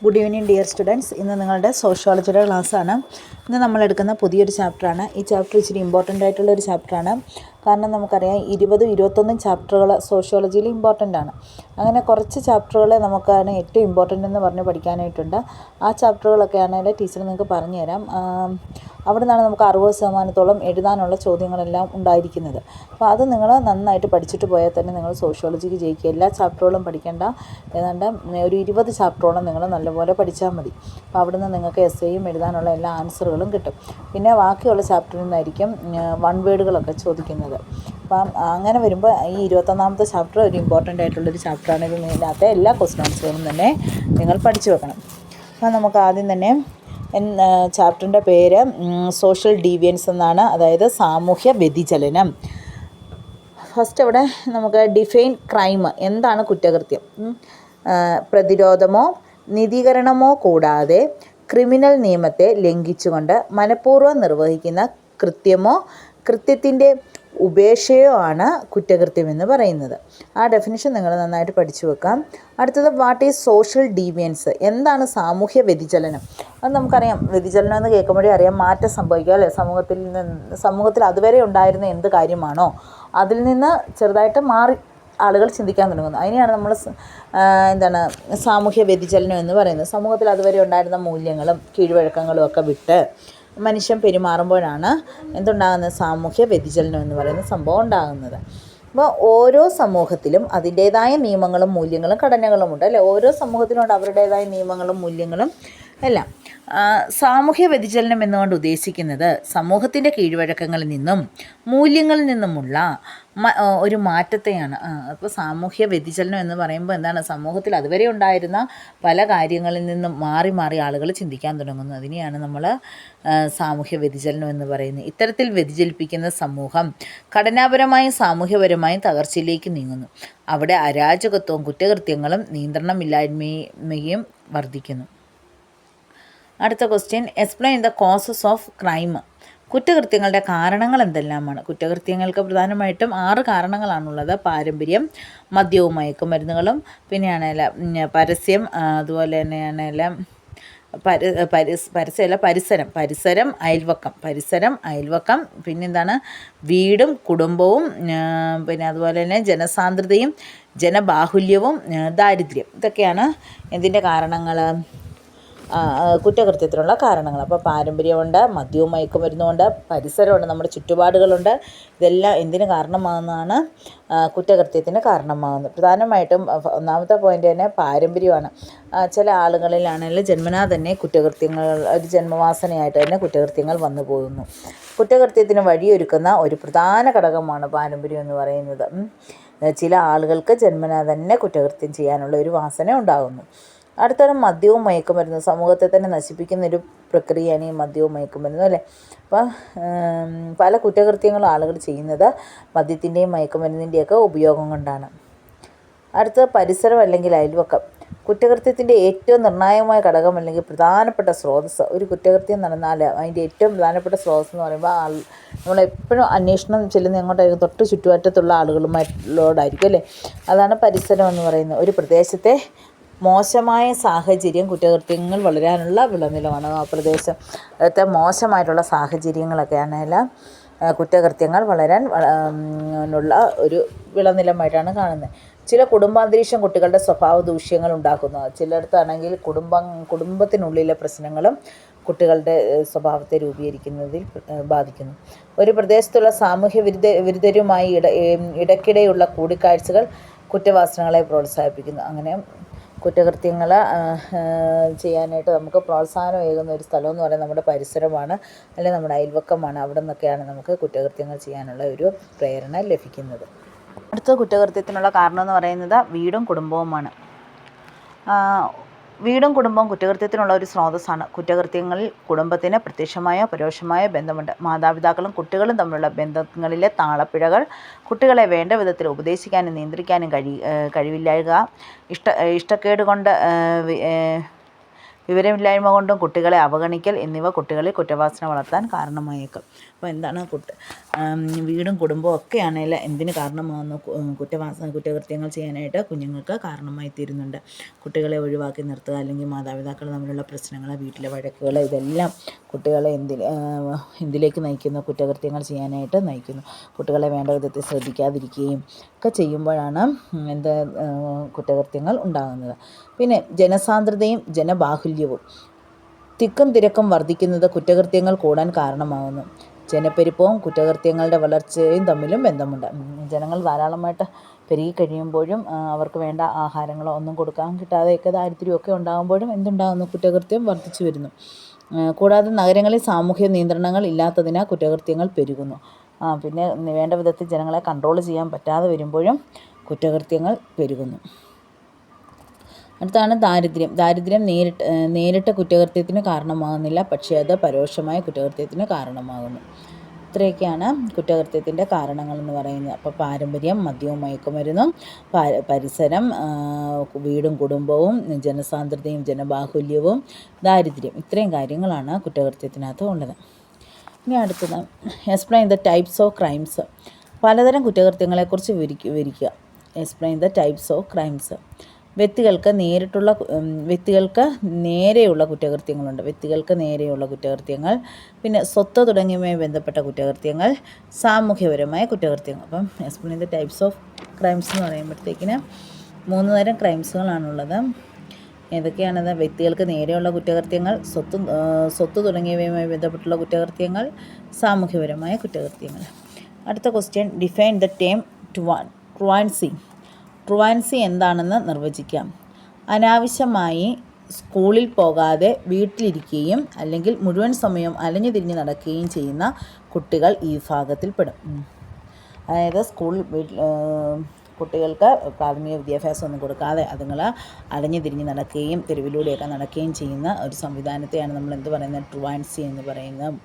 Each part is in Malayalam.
Good evening dear students. ഇന്ന് നിങ്ങളുടെ സോഷ്യോളജിയുടെ ക്ലാസ്സാണ്. ഇന്ന് നമ്മളെടുക്കുന്ന പുതിയൊരു ചാപ്റ്ററാണ്. ഈ ചാപ്റ്റർ ഇച്ചിരി ഇമ്പോർട്ടൻ്റ് ആയിട്ടുള്ളൊരു ചാപ്റ്ററാണ്. കാരണം നമുക്കറിയാം 20-21 ചാപ്റ്ററുകൾ സോഷ്യോളജിയിൽ ഇമ്പോർട്ടൻ്റ് ആണ്. അങ്ങനെ കുറച്ച് ചാപ്റ്ററുകളെ നമുക്കാണ് ഏറ്റവും ഇമ്പോർട്ടൻ്റ് എന്ന് പറഞ്ഞ് പഠിക്കാനായിട്ടുണ്ട്. ആ ചാപ്റ്ററുകളൊക്കെ ആണെങ്കിൽ ടീച്ചർ നിങ്ങൾക്ക് പറഞ്ഞു തരാം. അവിടെ നിന്നാണ് നമുക്ക് 60% എഴുതാനുള്ള ചോദ്യങ്ങളെല്ലാം ഉണ്ടായിരിക്കുന്നത്. അപ്പോൾ അത് നിങ്ങൾ നന്നായിട്ട് പഠിച്ചിട്ട് പോയാൽ തന്നെ നിങ്ങൾ സോഷ്യോളജിക്ക് ജയിക്കുക. എല്ലാ ചാപ്റ്ററുകളും പഠിക്കേണ്ട, ഏതാണ്ട് ഒരു 20 ചാപ്റ്ററോളം നിങ്ങൾ നല്ലപോലെ പഠിച്ചാൽ മതി. അപ്പോൾ അവിടെ നിന്ന് നിങ്ങൾക്ക് എസ്സേയും എഴുതാനുള്ള എല്ലാ ആൻസറുകളും കിട്ടും. പിന്നെ ബാക്കിയുള്ള ചാപ്റ്ററിൽ നിന്നായിരിക്കും വൺ വേർഡുകളൊക്കെ ചോദിക്കുന്നത്. അപ്പം അങ്ങനെ വരുമ്പോൾ ഈ 21ാമത്തെ ചാപ്റ്റർ ഒരു ഇമ്പോർട്ടൻ്റ് ആയിട്ടുള്ളൊരു ചാപ്റ്ററാണ്. ഇതിനകത്തെ എല്ലാ ക്വസ്റ്റ്യൻ ആൻസറുകളും തന്നെ നിങ്ങൾ പഠിച്ചു വെക്കണം. അപ്പോൾ നമുക്ക് ആദ്യം തന്നെ ചാപ്റ്ററിൻ്റെ പേര് സോഷ്യൽ ഡീവിയൻസ് എന്നാണ്, അതായത് സാമൂഹ്യ വ്യതിചലനം. ഫസ്റ്റ് അവിടെ നമുക്ക് ഡിഫൈൻ ക്രൈം, എന്താണ് കുറ്റകൃത്യം. പ്രതിരോധമോ നീതീകരണമോ കൂടാതെ ക്രിമിനൽ നിയമത്തെ ലംഘിച്ചുകൊണ്ട് മനഃപൂർവ്വം നിർവഹിക്കുന്ന കൃത്യമോ കൃത്യത്തിൻ്റെ ഉപേക്ഷയോ ആണ് കുറ്റകൃത്യമെന്ന് പറയുന്നത്. ആ ഡെഫിനിഷൻ നിങ്ങൾ നന്നായിട്ട് പഠിച്ചു വെക്കാം. അടുത്തത് വാട്ട് ഈസ് സോഷ്യൽ ഡീവിയൻസ്, എന്താണ് സാമൂഹ്യ വ്യതിചലനം. അത് നമുക്കറിയാം, വ്യതിചലനം എന്ന് കേൾക്കുമ്പോഴേ അറിയാം മാറ്റം സംഭവിക്കുക അല്ലേ. സമൂഹത്തിൽ അതുവരെ ഉണ്ടായിരുന്ന എന്ത് കാര്യമാണോ അതിൽ നിന്ന് ചെറുതായിട്ട് മാറി ആളുകൾ ചിന്തിക്കാൻ തുടങ്ങുന്നു. അതിനെയാണ് നമ്മൾ സാമൂഹ്യ വ്യതിചലനം എന്ന് പറയുന്നത്. സമൂഹത്തിൽ അതുവരെ ഉണ്ടായിരുന്ന മൂല്യങ്ങളും കീഴ്വഴക്കങ്ങളും ഒക്കെ വിട്ട് മനുഷ്യൻ പെരുമാറുമ്പോഴാണ് എന്തുണ്ടാകുന്നത്, സാമൂഹ്യ വ്യതിചലനം എന്ന് പറയുന്ന സംഭവം ഉണ്ടാകുന്നത്. അപ്പോൾ ഓരോ സമൂഹത്തിലും അതിൻ്റേതായ നിയമങ്ങളും മൂല്യങ്ങളും ഘടനകളും ഉണ്ട് അല്ലേ. ഓരോ സമൂഹത്തിനുണ്ട് അവരുടേതായ നിയമങ്ങളും മൂല്യങ്ങളും എല്ലാം. സാമൂഹ്യ വ്യതിചലനം എന്നുകൊണ്ട് ഉദ്ദേശിക്കുന്നത് സമൂഹത്തിൻ്റെ കീഴ്വഴക്കങ്ങളിൽ നിന്നും മൂല്യങ്ങളിൽ നിന്നുമുള്ള ഒരു മാറ്റത്തെയാണ്. അപ്പോൾ സാമൂഹ്യ വ്യതിചലനം എന്ന് പറയുമ്പോൾ എന്താണ്, സമൂഹത്തിൽ അതുവരെ ഉണ്ടായിരുന്ന പല കാര്യങ്ങളിൽ നിന്നും മാറി മാറി ആളുകൾ ചിന്തിക്കാൻ തുടങ്ങുന്നു. അതിനെയാണ് നമ്മൾ സാമൂഹ്യ വ്യതിചലനം എന്ന് പറയുന്നത്. ഇത്തരത്തിൽ വ്യതിചലിപ്പിക്കുന്ന സമൂഹം ഘടനാപരമായും സാമൂഹ്യപരമായും തകർച്ചയിലേക്ക് നീങ്ങുന്നു. അവിടെ അരാജകത്വവും കുറ്റകൃത്യങ്ങളും നിയന്ത്രണമില്ലായ്മയും വർദ്ധിക്കുന്നു. അടുത്ത question, explain the causes of crime. കുറ്റകൃത്യങ്ങളുടെ കാരണങ്ങൾ എന്തെല്ലാമാണ്. കുറ്റകൃത്യങ്ങൾക്ക് പ്രധാനമായിട്ടും 6 കാരണങ്ങളാണുള്ളത്. പാരമ്പര്യം, മദ്യവും മയക്കുമരുന്നുകളും, പിന്നെയാണേല പരസ്യം, അതുപോലെ തന്നെയാണേല പരിസരം, അയൽവക്കം, പിന്നെന്താണ്, വീടും കുടുംബവും, പിന്നെ അതുപോലെ തന്നെ ജനസാന്ദ്രതയും ജനബാഹുല്യവും ദാരിദ്ര്യം. ഇതൊക്കെയാണ് എന്തിൻ്റെ കാരണങ്ങൾ, കുറ്റകൃത്യത്തിനുള്ള കാരണങ്ങൾ. അപ്പോൾ പാരമ്പര്യമുണ്ട്, മദ്യവും മയക്കുമരുന്നുമുണ്ട്, പരിസരമുണ്ട്, നമ്മുടെ ചുറ്റുപാടുകളുണ്ട്. ഇതെല്ലാം എന്തിന് കാരണമാകുന്നതാണ്, കുറ്റകൃത്യത്തിന് കാരണമാകുന്നത്. പ്രധാനമായിട്ടും ഒന്നാമത്തെ പോയിൻ്റ് തന്നെ പാരമ്പര്യമാണ്. ചില ആളുകളിലാണെങ്കിൽ ജന്മനാ തന്നെ കുറ്റകൃത്യങ്ങൾ, ഒരു ജന്മവാസനയായിട്ട് തന്നെ കുറ്റകൃത്യങ്ങൾ വന്നു പോകുന്നു. കുറ്റകൃത്യത്തിന് വഴിയൊരുക്കുന്ന ഒരു പ്രധാന ഘടകമാണ് പാരമ്പര്യം എന്ന് പറയുന്നത്. ചില ആളുകൾക്ക് ജന്മനാ തന്നെ കുറ്റകൃത്യം ചെയ്യാനുള്ള ഒരു വാസന ഉണ്ടാകുന്നു. അടുത്തൊരു മദ്യവും മയക്കുമരുന്നും, സമൂഹത്തെ തന്നെ നശിപ്പിക്കുന്നൊരു പ്രക്രിയയാണ് ഈ മദ്യവും മയക്കുമരുന്നും അല്ലേ. അപ്പോൾ പല കുറ്റകൃത്യങ്ങളും ആളുകൾ ചെയ്യുന്നത് മദ്യത്തിൻ്റെയും മയക്കുമരുന്നിൻ്റെയൊക്കെ ഉപയോഗം കൊണ്ടാണ്. അടുത്തത് പരിസരം അല്ലെങ്കിൽ അയൽവക്കം. കുറ്റകൃത്യത്തിൻ്റെ ഏറ്റവും നിർണായകമായ ഘടകം അല്ലെങ്കിൽ പ്രധാനപ്പെട്ട സ്രോതസ്സ്. ഒരു കുറ്റകൃത്യം നടന്നാൽ അതിൻ്റെ ഏറ്റവും പ്രധാനപ്പെട്ട സ്രോതസ്സ് എന്ന് പറയുമ്പോൾ നമ്മളെപ്പോഴും അന്വേഷണം ചെല്ലുന്നത് എങ്ങോട്ടായിരിക്കും, തൊട്ട് ചുറ്റുവട്ടത്തുള്ള ആളുകളുമായിട്ടോടായിരിക്കും അല്ലേ. അതാണ് പരിസരം എന്ന് പറയുന്നത്. ഒരു പ്രദേശത്തെ മോശമായ സാഹചര്യം കുറ്റകൃത്യങ്ങൾ വളരാനുള്ള വിളനിലമാണ്. ആ പ്രദേശത്തെ മോശമായിട്ടുള്ള സാഹചര്യങ്ങളൊക്കെ ആണെങ്കിൽ കുറ്റകൃത്യങ്ങൾ വളരാൻ ഉള്ള ഒരു വിളനിലമായിട്ടാണ് കാണുന്നത്. ചില കുടുംബാന്തരീക്ഷം കുട്ടികളുടെ സ്വഭാവ ദൂഷ്യങ്ങൾ ഉണ്ടാക്കുന്നു. ചിലയിടത്താണെങ്കിൽ കുടുംബത്തിനുള്ളിലെ പ്രശ്നങ്ങളും കുട്ടികളുടെ സ്വഭാവത്തെ രൂപീകരിക്കുന്നതിൽ ബാധിക്കുന്നു. ഒരു പ്രദേശത്തുള്ള സാമൂഹ്യ വിരുദ്ധരുമായി ഇടയ്ക്കിടെയുള്ള കൂടിക്കാഴ്ചകൾ കുറ്റവാസനകളെ പ്രോത്സാഹിപ്പിക്കുന്നു. അങ്ങനെ കുറ്റകൃത്യങ്ങൾ ചെയ്യാനായിട്ട് നമുക്ക് പ്രോത്സാഹനമേകുന്ന ഒരു സ്ഥലം എന്ന് പറയുന്നത് നമ്മുടെ പരിസരമാണ്, അല്ലെങ്കിൽ നമ്മുടെ അയൽവക്കമാണ്. അവിടെ നിന്നൊക്കെയാണ് നമുക്ക് കുറ്റകൃത്യങ്ങൾ ചെയ്യാനുള്ള ഒരു പ്രേരണ ലഭിക്കുന്നത്. അടുത്ത കുറ്റകൃത്യത്തിനുള്ള കാരണം എന്ന് പറയുന്നത് വീടും കുടുംബവുമാണ്. വീടും കുടുംബവും കുറ്റകൃത്യത്തിനുള്ള ഒരു സ്രോതസ്സാണ്. കുറ്റകൃത്യങ്ങളിൽ കുടുംബത്തിന് പ്രത്യക്ഷമായോ പരോക്ഷമായോ ബന്ധമുണ്ട്. മാതാപിതാക്കളും കുട്ടികളും തമ്മിലുള്ള ബന്ധങ്ങളിലെ താളപ്പിഴകൾ, കുട്ടികളെ വേണ്ട വിധത്തിൽ ഉപദേശിക്കാനും നിയന്ത്രിക്കാനും കഴിവില്ലായ്ക, ഇഷ്ടക്കേട് കൊണ്ട്, വിവരമില്ലായ്മ കൊണ്ടും കുട്ടികളെ അവഗണിക്കൽ എന്നിവ കുട്ടികളിൽ കുറ്റവാസന വളർത്താൻ കാരണമായേക്കും. അപ്പോൾ എന്താണ് വീടും കുടുംബവും ഒക്കെയാണെങ്കിൽ എന്തിന് കാരണമാകുന്നു? കുറ്റകൃത്യങ്ങൾ ചെയ്യാനായിട്ട് കുഞ്ഞുങ്ങൾക്ക് കാരണമായി തീരുന്നുണ്ട്. കുട്ടികളെ ഒഴിവാക്കി നിർത്തുക, അല്ലെങ്കിൽ മാതാപിതാക്കൾ തമ്മിലുള്ള പ്രശ്നങ്ങൾ, വീട്ടിലെ വഴക്കുകൾ, ഇതെല്ലാം കുട്ടികളെ എന്തിലേക്ക് നയിക്കുന്നു? കുറ്റകൃത്യങ്ങൾ ചെയ്യാനായിട്ട് നയിക്കുന്നു. കുട്ടികളെ വേണ്ട വിധത്തിൽ ശ്രദ്ധിക്കാതിരിക്കുകയും ഒക്കെ ചെയ്യുമ്പോഴാണ് കുറ്റകൃത്യങ്ങൾ ഉണ്ടാകുന്നത്. പിന്നെ ജനസാന്ദ്രതയും ജനബാഹുല്യവും. തിക്കും തിരക്കും വർദ്ധിക്കുന്നത് കുറ്റകൃത്യങ്ങൾ കൂടാൻ കാരണമാകുന്നു. ജനപ്പെരുപ്പവും കുറ്റകൃത്യങ്ങളുടെ വളർച്ചയും തമ്മിലും ബന്ധമുണ്ട്. ജനങ്ങൾ ധാരാളമായിട്ട് പെരുകി കഴിയുമ്പോഴും അവർക്ക് വേണ്ട ആഹാരങ്ങളോ ഒന്നും കൊടുക്കാൻ കിട്ടാതെയൊക്കെ ദാരിദ്ര്യമൊക്കെ ഉണ്ടാകുമ്പോഴും എന്തുണ്ടാകുന്നു? കുറ്റകൃത്യം വർദ്ധിച്ചു വരുന്നു. കൂടാതെ നഗരങ്ങളിൽ സാമൂഹ്യ നിയന്ത്രണങ്ങൾ ഇല്ലാത്തതിനാൽ കുറ്റകൃത്യങ്ങൾ പെരുകുന്നു. പിന്നെ വേണ്ട വിധത്തിൽ ജനങ്ങളെ കൺട്രോൾ ചെയ്യാൻ പറ്റാതെ വരുമ്പോഴും കുറ്റകൃത്യങ്ങൾ പെരുകുന്നു. അടുത്താണ് ദാരിദ്ര്യം. ദാരിദ്ര്യം നേരിട്ട് കുറ്റകൃത്യത്തിന് കാരണമാകുന്നില്ല, പക്ഷേ അത് പരോക്ഷമായ കുറ്റകൃത്യത്തിന് കാരണമാകുന്നു. ഇത്രയൊക്കെയാണ് കുറ്റകൃത്യത്തിൻ്റെ കാരണങ്ങളെന്ന് പറയുന്നത്. അപ്പോൾ പാരമ്പര്യം, മദ്യവും മയക്കുമരുന്നും, പരിസരം, വീടും കുടുംബവും, ജനസാന്ദ്രതയും ജനബാഹുല്യവും, ദാരിദ്ര്യം, ഇത്രയും കാര്യങ്ങളാണ് കുറ്റകൃത്യത്തിനകത്ത് ഉള്ളത്. ഇനി അടുത്തത് explain the types of crimes. പലതരം കുറ്റകൃത്യങ്ങളെക്കുറിച്ച് വിവരിക്കുക. Explain the types of crimes. വ്യക്തികൾക്ക് നേരെയുള്ള കുറ്റകൃത്യങ്ങൾ, പിന്നെ സ്വത്ത് തുടങ്ങിയവയുമായി ബന്ധപ്പെട്ട കുറ്റകൃത്യങ്ങൾ, സാമൂഹ്യപരമായ കുറ്റകൃത്യങ്ങൾ. അപ്പം explain the types of crimes എന്ന് പറയുമ്പോഴത്തേക്കിന് 3 തരം ക്രൈംസുകളാണുള്ളത്. ഏതൊക്കെയാണത്? വ്യക്തികൾക്ക് നേരെയുള്ള കുറ്റകൃത്യങ്ങൾ, സ്വത്ത് തുടങ്ങിയവയുമായി ബന്ധപ്പെട്ടുള്ള കുറ്റകൃത്യങ്ങൾ, സാമൂഹ്യപരമായ കുറ്റകൃത്യങ്ങൾ. അടുത്ത ക്വസ്റ്റ്യൻ, ഡിഫൈൻ ദ ടേം ട്രുവാൻസി. ട്രുവാൻസി എന്താണെന്ന് നിർവചിക്കാം. അനാവശ്യമായി സ്കൂളിൽ പോകാതെ വീട്ടിലിരിക്കുകയും അല്ലെങ്കിൽ മുഴുവൻ സമയം അലഞ്ഞു തിരിഞ്ഞ് നടക്കുകയും ചെയ്യുന്ന കുട്ടികൾ ഈ വിഭാഗത്തിൽപ്പെടും. അതായത് കുട്ടികൾക്ക് പ്രാഥമിക വിദ്യാഭ്യാസം ഒന്നും കൊടുക്കാതെ അതുങ്ങൾ അലഞ്ഞു തിരിഞ്ഞ് നടക്കുകയും തെരുവിലൂടെയൊക്കെ നടക്കുകയും ചെയ്യുന്ന ഒരു സംവിധാനത്തെയാണ് നമ്മൾ എന്ത് പറയുന്നത്? ട്രുവാൻസി എന്ന് പറയുന്നത്.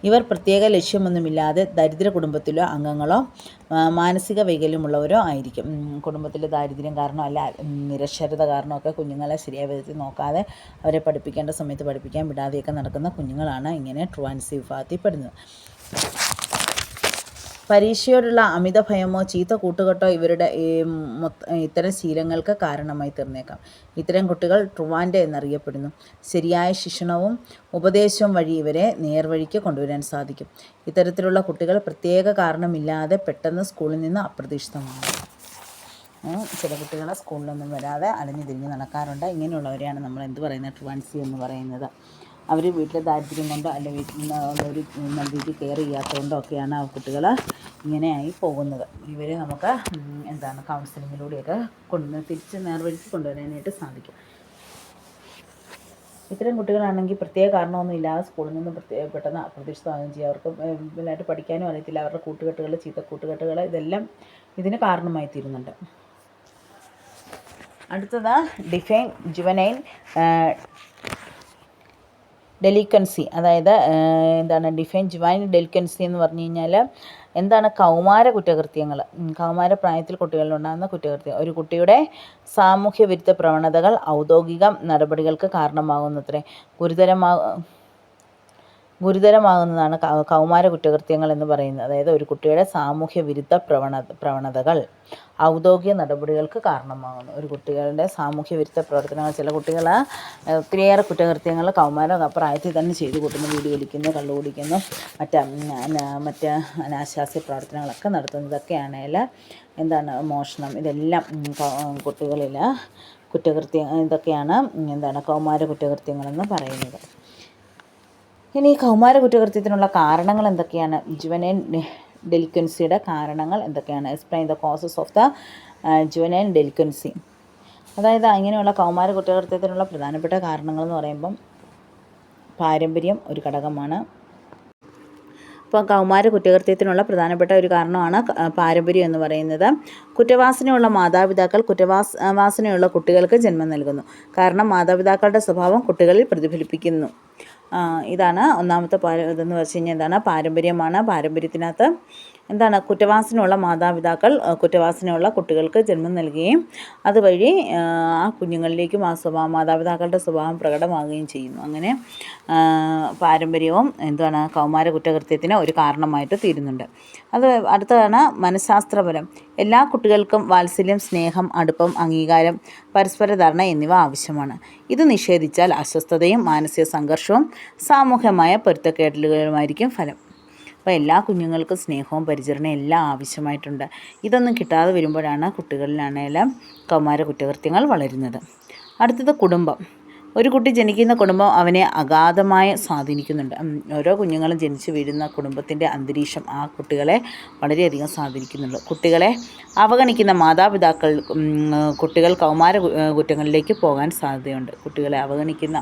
ഇവർ പ്രത്യേക ലക്ഷ്യമൊന്നുമില്ലാതെ ദരിദ്ര കുടുംബത്തിലോ അംഗങ്ങളോ മാനസിക വൈകല്യമുള്ളവരോ ആയിരിക്കും. കുടുംബത്തിലെ ദാരിദ്ര്യം കാരണം അല്ല നിരക്ഷരത കാരണമൊക്കെ കുഞ്ഞുങ്ങളെ ശരിയായ വിധത്തിൽ നോക്കാതെ അവരെ പഠിപ്പിക്കേണ്ട സമയത്ത് പഠിപ്പിക്കാൻ വിടാതെയൊക്കെ നടക്കുന്ന കുഞ്ഞുങ്ങളാണ് ഇങ്ങനെ ട്രുവാൻസി വിഭാഗത്തിൽപ്പെടുന്നത്. പരീക്ഷയോടുള്ള അമിത ഭയമോ ചീത്ത കൂട്ടുകെട്ടോ ഇവരുടെ ഇത്തരം ശീലങ്ങൾക്ക് കാരണമായി തീർന്നേക്കാം. ഇത്തരം കുട്ടികൾ ട്രുവാൻഡ എന്നറിയപ്പെടുന്നു. ശരിയായ ശിക്ഷണവും ഉപദേശവും വഴി ഇവരെ നേർവഴിക്ക് കൊണ്ടുവരാൻ സാധിക്കും. ഇത്തരത്തിലുള്ള കുട്ടികൾ പ്രത്യേക കാരണമില്ലാതെ പെട്ടെന്ന് സ്കൂളിൽ നിന്ന് അപ്രതീക്ഷിതമാണ്. ചില കുട്ടികൾ സ്കൂളിലൊന്നും വരാതെ അലഞ്ഞു തിരിഞ്ഞ് നടക്കാറുണ്ട്. ഇങ്ങനെയുള്ളവരെയാണ് നമ്മൾ എന്ത് പറയുന്നത്? ട്രുവാൻസി എന്ന് പറയുന്നത്. അവർ വീട്ടിലെ ദാരിദ്ര്യം കൊണ്ടോ അല്ലെങ്കിൽ ഒരു നല്ല രീതിയിൽ കെയർ ചെയ്യാത്തതുകൊണ്ടോ ഒക്കെയാണ് ആ കുട്ടികൾ ഇങ്ങനെയായി പോകുന്നത്. ഇവരെ നമുക്ക് കൗൺസിലിങ്ങിലൂടെയൊക്കെ തിരിച്ച് നേർവഴിക്ക് കൊണ്ടുവരാനായിട്ട് സാധിക്കും. ഇത്തരം കുട്ടികളാണെങ്കിൽ പ്രത്യേക കാരണമൊന്നും ഇല്ലാതെ സ്കൂളിൽ നിന്ന് പെട്ടെന്ന് അപ്രതീക്ഷിതമാകുകയും ചെയ്യും. അവർക്ക് വലുതായിട്ട് പഠിക്കാനും അറിയത്തില്ല. അവരുടെ കൂട്ടുകെട്ടുകൾ, ചീത്ത കൂട്ടുകെട്ടുകൾ, ഇതെല്ലാം ഇതിന് കാരണമായി തീരുന്നുണ്ട്. അടുത്തത് ഡിഫൈൻ ജുവനൈൽ ഡെലിക്വൻസി. അതായത് ഡിഫൈൻ ജുവനൈൽ ഡെലിക്വൻസി എന്ന് പറഞ്ഞു കഴിഞ്ഞാൽ എന്താണ്? കൗമാര കുറ്റകൃത്യങ്ങൾ. കൗമാര പ്രായത്തിൽ കുട്ടികളിലുണ്ടാകുന്ന കുറ്റകൃത്യം. ഒരു കുട്ടിയുടെ സാമൂഹ്യ വിരുദ്ധ പ്രവണതകൾ ഔദ്യോഗിക നടപടികൾക്ക് കാരണമാകുന്നത്രേ. ഗുരുതരമാകുന്നതാണ് കൗമാര കുറ്റകൃത്യങ്ങൾ എന്ന് പറയുന്നത്. അതായത് ഒരു കുട്ടിയുടെ സാമൂഹ്യ വിരുദ്ധ പ്രവണതകൾ ഔദ്യോഗിക നടപടികൾക്ക് കാരണമാകുന്നു. ഒരു കുട്ടികളുടെ സാമൂഹ്യ വിരുദ്ധ പ്രവർത്തനങ്ങൾ, ചില കുട്ടികൾ ഒത്തിരിയേറെ കുറ്റകൃത്യങ്ങൾ കൗമാര പ്രായത്തിൽ തന്നെ ചെയ്തു കൂട്ടുന്നു. വീട് വലിക്കുന്നു, കള്ളുകുടിക്കുന്നു, മറ്റ് അനാശാസ്യ പ്രവർത്തനങ്ങളൊക്കെ നടത്തുന്നതൊക്കെയാണെങ്കിൽ മോഷണം, ഇതെല്ലാം കുട്ടികളിൽ ഇതൊക്കെയാണ് കൗമാര കുറ്റകൃത്യങ്ങളെന്ന് പറയുന്നത്. ഇനി കൗമാര കുറ്റകൃത്യത്തിനുള്ള കാരണങ്ങൾ എന്തൊക്കെയാണ്? ജുവനൈൽ ഡെലിക്വൻസിയുടെ കാരണങ്ങൾ എന്തൊക്കെയാണ്? Explain the causes of the juvenile delinquency. അതായത് ഇങ്ങനെയുള്ള കൗമാര കുറ്റകൃത്യത്തിനുള്ള പ്രധാനപ്പെട്ട കാരണങ്ങൾ എന്ന് പറയുമ്പം പാരമ്പര്യം ഒരു ഘടകമാണ്. അപ്പോൾ കൗമാര കുറ്റകൃത്യത്തിനുള്ള പ്രധാനപ്പെട്ട ഒരു കാരണമാണ് പാരമ്പര്യം എന്ന് പറയുന്നത്. കുറ്റവാസനയുള്ള മാതാപിതാക്കൾ കുറ്റവാസനയുള്ള കുട്ടികൾക്ക് ജന്മം നൽകുന്നു. കാരണം മാതാപിതാക്കളുടെ സ്വഭാവം കുട്ടികളിൽ പ്രതിഫലിപ്പിക്കുന്നു. ഇതാണ് ഒന്നാമത്തെ ഇതെന്ന് വെച്ച് കഴിഞ്ഞാൽ പാരമ്പര്യമാണ്. പാരമ്പര്യത്തിനകത്ത് എന്താണ് കുറ്റവാസനയുള്ള മാതാപിതാക്കൾ കുറ്റവാസനയുള്ള കുട്ടികൾക്ക് ജന്മം നൽകുകയും അതുവഴി ആ കുഞ്ഞുങ്ങളിലേക്കും ആ മാതാപിതാക്കളുടെ സ്വഭാവം പ്രകടമാകുകയും ചെയ്യുന്നു. അങ്ങനെ പാരമ്പര്യവും എന്താണ് കൗമാര കുറ്റകൃത്യത്തിന് ഒരു കാരണമായിട്ട് തീരുന്നുണ്ട്. അത് അടുത്തതാണ് മനഃശാസ്ത്രപരം. എല്ലാ കുട്ടികൾക്കും വാത്സല്യം, സ്നേഹം, അടുപ്പം, അംഗീകാരം, പരസ്പര ധാരണ എന്നിവ ആവശ്യമാണ്. ഇത് നിഷേധിച്ചാൽ അസ്വസ്ഥതയും മാനസിക സംഘർഷവും സാമൂഹ്യമായ പൊരുത്തക്കേടലുകളുമായിരിക്കും ഫലം. അപ്പോൾ എല്ലാ കുഞ്ഞുങ്ങൾക്കും സ്നേഹവും പരിചരണവും എല്ലാം ആവശ്യമായിട്ടുണ്ട്. ഇതൊന്നും കിട്ടാതെ വരുമ്പോഴാണ് കുട്ടികളിലാണെങ്കിലും കൗമാര കുറ്റകൃത്യങ്ങൾ വളരുന്നത്. അടുത്തത് കുടുംബം. ഒരു കുട്ടി ജനിക്കുന്ന കുടുംബം അവനെ അഗാധമായി സ്വാധീനിക്കുന്നുണ്ട്. ഓരോ കുഞ്ഞുങ്ങളും ജനിച്ചു വീഴുന്ന കുടുംബത്തിൻ്റെ അന്തരീക്ഷം ആ കുട്ടികളെ വളരെയധികം സ്വാധീനിക്കുന്നുണ്ട്. കുട്ടികളെ അവഗണിക്കുന്ന മാതാപിതാക്കൾ കുട്ടികൾ കൗമാര കുറ്റങ്ങളിലേക്ക് പോകാൻ സാധ്യതയുണ്ട്. കുട്ടികളെ അവഗണിക്കുന്ന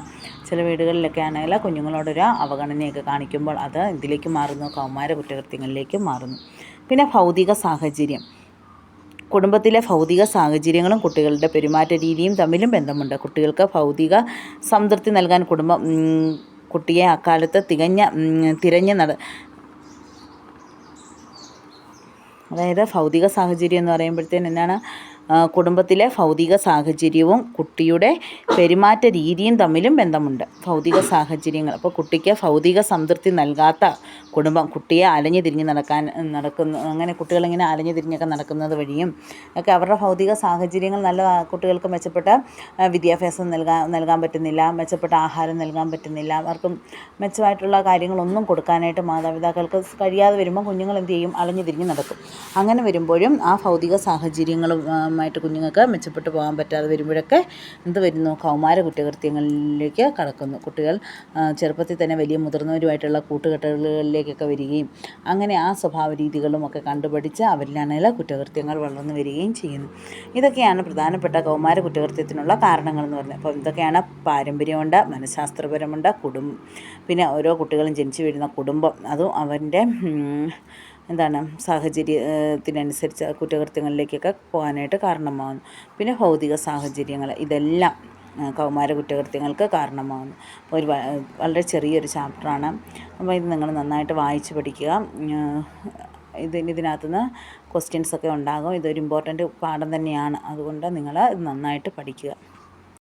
ചില വീടുകളിലൊക്കെ ആണെങ്കിൽ കുഞ്ഞുങ്ങളോടൊരു അവഗണനയൊക്കെ കാണിക്കുമ്പോൾ അത് ഇതിലേക്ക് മാറുന്നു, കൗമാര കുറ്റകൃത്യങ്ങളിലേക്ക് മാറുന്നു. പിന്നെ ഭൗതിക സാഹചര്യം. കുടുംബത്തിലെ ഭൗതിക സാഹചര്യങ്ങളും കുട്ടികളുടെ പെരുമാറ്റ രീതിയും തമ്മിലും ബന്ധമുണ്ട്. കുട്ടികൾക്ക് ഭൗതിക സംതൃപ്തി നൽകാൻ കുടുംബം കുട്ടിയെ അക്കാലത്ത് തിരഞ്ഞ് അതായത് ഭൗതിക സാഹചര്യം എന്ന് പറയുമ്പോഴത്തേന് എന്താണ്, കുടുംബത്തിലെ ഭൗതിക സാഹചര്യവും കുട്ടിയുടെ പെരുമാറ്റ രീതിയും തമ്മിലും ബന്ധമുണ്ട്. ഭൗതിക സാഹചര്യങ്ങൾ, അപ്പോൾ കുട്ടിക്ക് ഭൗതിക സംതൃപ്തി നൽകാത്ത കുടുംബം കുട്ടിയെ അലഞ്ഞു തിരിഞ്ഞ് നടക്കുന്നു. അങ്ങനെ കുട്ടികളിങ്ങനെ അലഞ്ഞു തിരിഞ്ഞൊക്കെ നടക്കുന്നത് വഴിയും ഒക്കെ അവരുടെ ഭൗതിക സാഹചര്യങ്ങൾ നല്ല കുട്ടികൾക്ക് മെച്ചപ്പെട്ട വിദ്യാഭ്യാസം നൽകാൻ പറ്റുന്നില്ല, മെച്ചപ്പെട്ട ആഹാരം നൽകാൻ പറ്റുന്നില്ല, അവർക്കും മെച്ചമായിട്ടുള്ള കാര്യങ്ങളൊന്നും കൊടുക്കാനായിട്ട് മാതാപിതാക്കൾക്ക് കഴിയാതെ വരുമ്പോൾ കുഞ്ഞുങ്ങൾ എന്ത് ചെയ്യും, അലഞ്ഞു തിരിഞ്ഞ് നടക്കും. അങ്ങനെ വരുമ്പോഴും ആ ഭൗതിക സാഹചര്യങ്ങളുമായിട്ട് കുഞ്ഞുങ്ങൾക്ക് മെച്ചപ്പെട്ടു പോകാൻ പറ്റാതെ വരുമ്പോഴൊക്കെ എന്ത് വരുന്നു, കൗമാര കുറ്റകൃത്യങ്ങളിലേക്ക് കടക്കുന്നു. കുട്ടികൾ ചെറുപ്പത്തിൽ തന്നെ വലിയ മുതിർന്നവരുമായിട്ടുള്ള കൂട്ടുകെട്ടുകളിലേക്കൊക്കെ വരികയും അങ്ങനെ ആ സ്വഭാവ രീതികളും ഒക്കെ കണ്ടുപഠിച്ച് അവരിലാണെങ്കിൽ കുറ്റകൃത്യങ്ങൾ വളർന്നു വരികയും ചെയ്യുന്നു. ഇതൊക്കെയാണ് പ്രധാനപ്പെട്ട കൗമാര കുറ്റകൃത്യത്തിനുള്ള കാരണങ്ങളെന്ന് പറയുന്നത്. അപ്പോൾ ഇതൊക്കെയാണ് പാരമ്പര്യമുണ്ട്, മനഃശാസ്ത്രപരമുണ്ട്, പിന്നെ ഓരോ കുട്ടികളും ജനിച്ചു വീഴുന്ന കുടുംബം, അതും അവൻ്റെ സാഹചര്യത്തിനനുസരിച്ച് കുറ്റകൃത്യങ്ങളിലേക്കൊക്കെ പോകാനായിട്ട് കാരണമാകുന്നു. പിന്നെ ഭൗതിക സാഹചര്യങ്ങൾ, ഇതെല്ലാം കൗമാര കുറ്റകൃത്യങ്ങൾക്ക് കാരണമാകുന്നു. അപ്പോൾ വളരെ ചെറിയൊരു ചാപ്റ്ററാണ്. അപ്പോൾ ഇത് നിങ്ങൾ നന്നായിട്ട് വായിച്ച് പഠിക്കുക. ഇതിനകത്തുനിന്ന് ക്വസ്റ്റ്യൻസൊക്കെ ഉണ്ടാകും. ഇതൊരു ഇമ്പോർട്ടൻറ്റ് പാഠം തന്നെയാണ്. അതുകൊണ്ട് നിങ്ങൾ ഇത് നന്നായിട്ട് പഠിക്കുക.